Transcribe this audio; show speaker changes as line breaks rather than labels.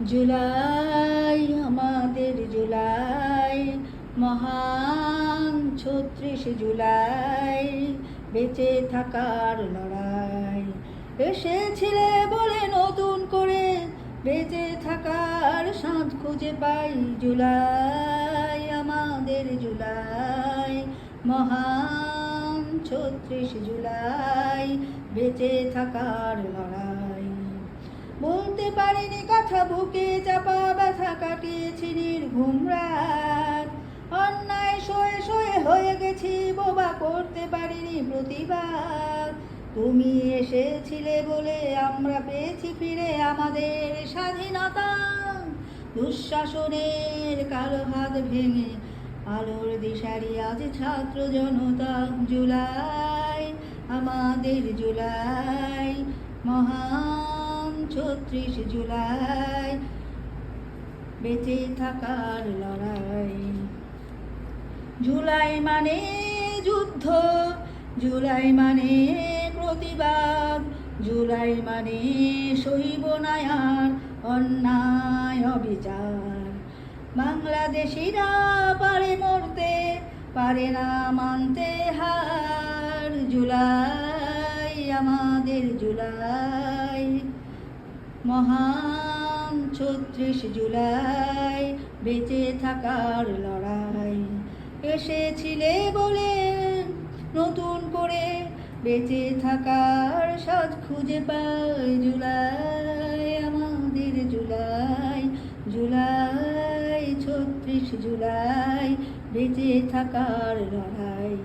জুলাই আমাদের জুলাই, মহান ৩৬ জুলাই, বেঁচে থাকার লড়াই। এসেছিলে বলে নতুন করে বেঁচে থাকার সাধ খুঁজে পাই। জুলাই আমাদের জুলাই, মহান ৩৬ জুলাই, বেঁচে থাকার লড়াই। বলতে পারিনি কথা, বুকে চাপা ব্যথা কাটিয়েছি নির্ঘুম রাত। অন্যায় সয়ে সয়ে হয়ে গেছি বোবা, করতে পারিনি প্রতিবাদ। তুমি এসেছিলে বলে আমরা পেয়েছি ফিরে আমাদের স্বাধীনতা। দুঃশাসনের কালো হাত ভেঙে আলোর দিশারি আজ ছাত্র জনতা। জুলাই আমাদের জুলাই, মহান ৩৬ জুলাই, বেঁচে থাকার লড়াই। জুলাই মানে যুদ্ধ, জুলাই মানে প্রতিবাদ, জুলাই মানে সইব না আর অন্যায় অবিচার। বাংলাদেশিরা পারে মরতে, পারে না মানতে হার। জুলাই আমাদের জুলাই, মহান ৩৬ জুলাই, বেঁচে থাকার লড়াই। এসেছিলে বলে নতুন করে বেঁচে থাকার সাধ খুঁজে পাই। জুলাই আমাদের জুলাই, জুলাই ৩৬ জুলাই, বেঁচে থাকার লড়াই।